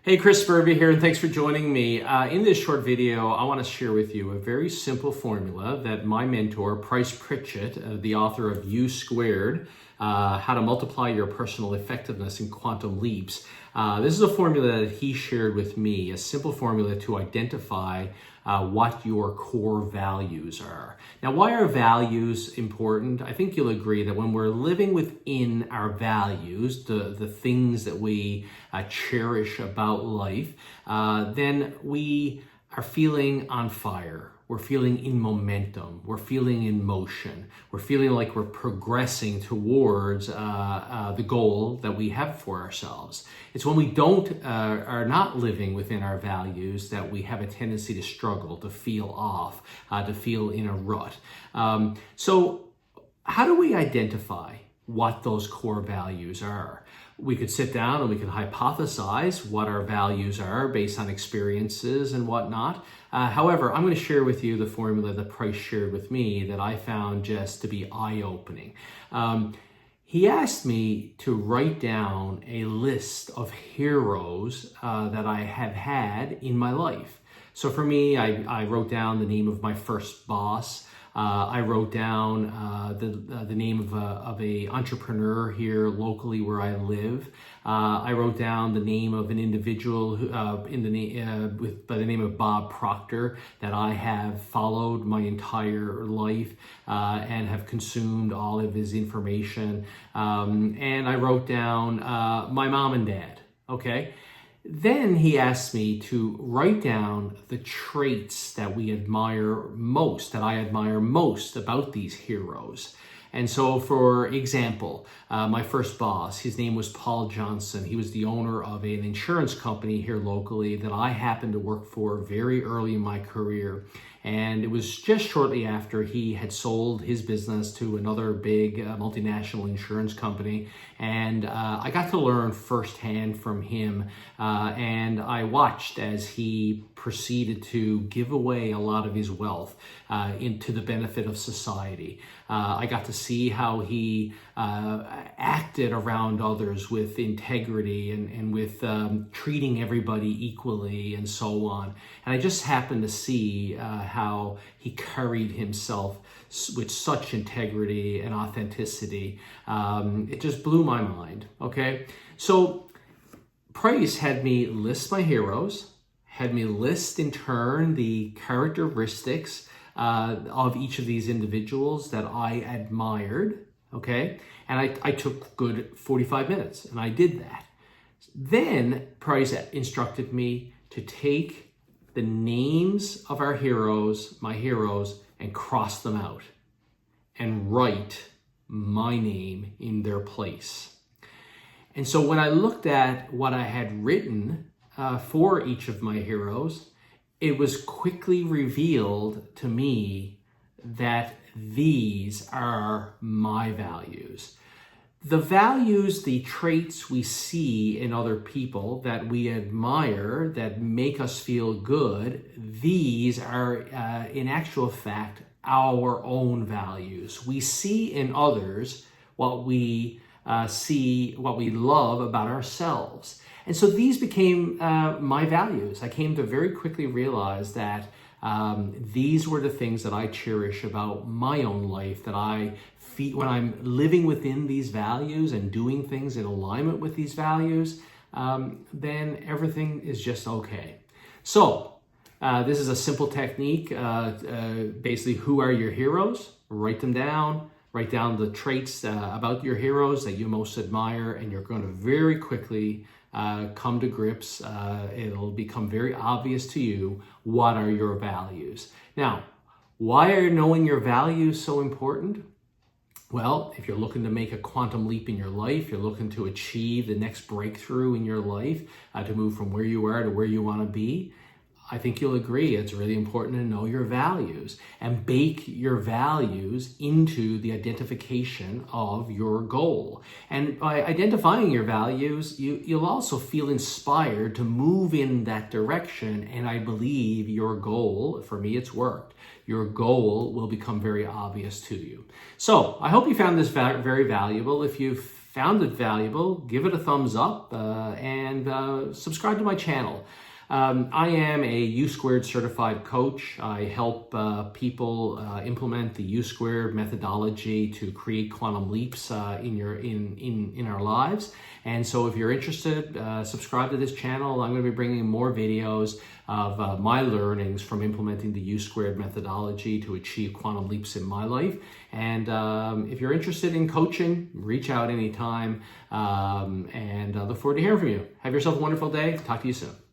Hey, Chris Spurvey here, and thanks for joining me. In this short video, I want to share with you a very simple formula that my mentor, Pritchett, the author of You2, How to Multiply Your Personal Effectiveness in Quantum Leaps. This is a formula that he shared with me, a simple formula to identify what your core values are. Now, why are values important? I think you'll agree that when we're living within our values, the things that we cherish about life, then we are feeling on fire. We're feeling in momentum. We're feeling in motion. We're feeling like we're progressing towards the goal that we have for ourselves. It's when we are not living within our values that we have a tendency to struggle, to feel off, to feel in a rut. So how do we identify what those core values are? We could sit down and we can hypothesize what our values are based on experiences and whatnot. However, I'm going to share with you the formula that Price shared with me that I found just to be eye-opening. He asked me to write down a list of heroes that I have had in my life. So for me, I wrote down the name of my first boss. I wrote down the name of a entrepreneur here locally where I live. I wrote down the name of an individual by the name of Bob Proctor that I have followed my entire life and have consumed all of his information. And I wrote down my mom and dad. Okay. Then he asked me to write down the traits that we admire most, that I admire most about these heroes. And so, for example, my first boss, his name was Paul Johnson. He was the owner of an insurance company here locally that I happened to work for very early in my career. And it was just shortly after he had sold his business to another big multinational insurance company. And I got to learn firsthand from him. And I watched as he proceeded to give away a lot of his wealth into the benefit of society. I got to see how he acted around others with integrity and with treating everybody equally and so on. And I just happened to see how he carried himself with such integrity and authenticity. It just blew my mind, okay? So Price had me list my heroes, had me list in turn the characteristics of each of these individuals that I admired, okay? And I took good 45 minutes, and I did that. Then Price instructed me to take the names of our heroes, my heroes, and cross them out and write my name in their place. And so when I looked at what I had written for each of my heroes, it was quickly revealed to me that these are my values. The values, the traits we see in other people that we admire, that make us feel good, these are, in actual fact, our own values. We see in others what we see, what we love about ourselves. And so these became my values. I came to very quickly realize that these were the things that I cherish about my own life, that I feel when I'm living within these values and doing things in alignment with these values, then everything is just okay. So this is a simple technique. Basically, who are your heroes? Write them down. Write down the traits about your heroes that you most admire, and you're going to very quickly come to grips. It'll become very obvious to you what are your values. Now, why are knowing your values so important? Well, if you're looking to make a quantum leap in your life, you're looking to achieve the next breakthrough in your life, to move from where you are to where you want to be, I think you'll agree it's really important to know your values and bake your values into the identification of your goal. And by identifying your values, you'll also feel inspired to move in that direction. And I believe your goal, for me, it's worked. Your goal will become very obvious to you. So I hope you found this very valuable. If you found it valuable, give it a thumbs up and subscribe to my channel. I am a U2 certified coach. I help people implement the U2 methodology to create quantum leaps in our lives. And so if you're interested, subscribe to this channel. I'm going to be bringing more videos of my learnings from implementing the U2 methodology to achieve quantum leaps in my life. And if you're interested in coaching, reach out anytime. And I look forward to hearing from you. Have yourself a wonderful day. Talk to you soon.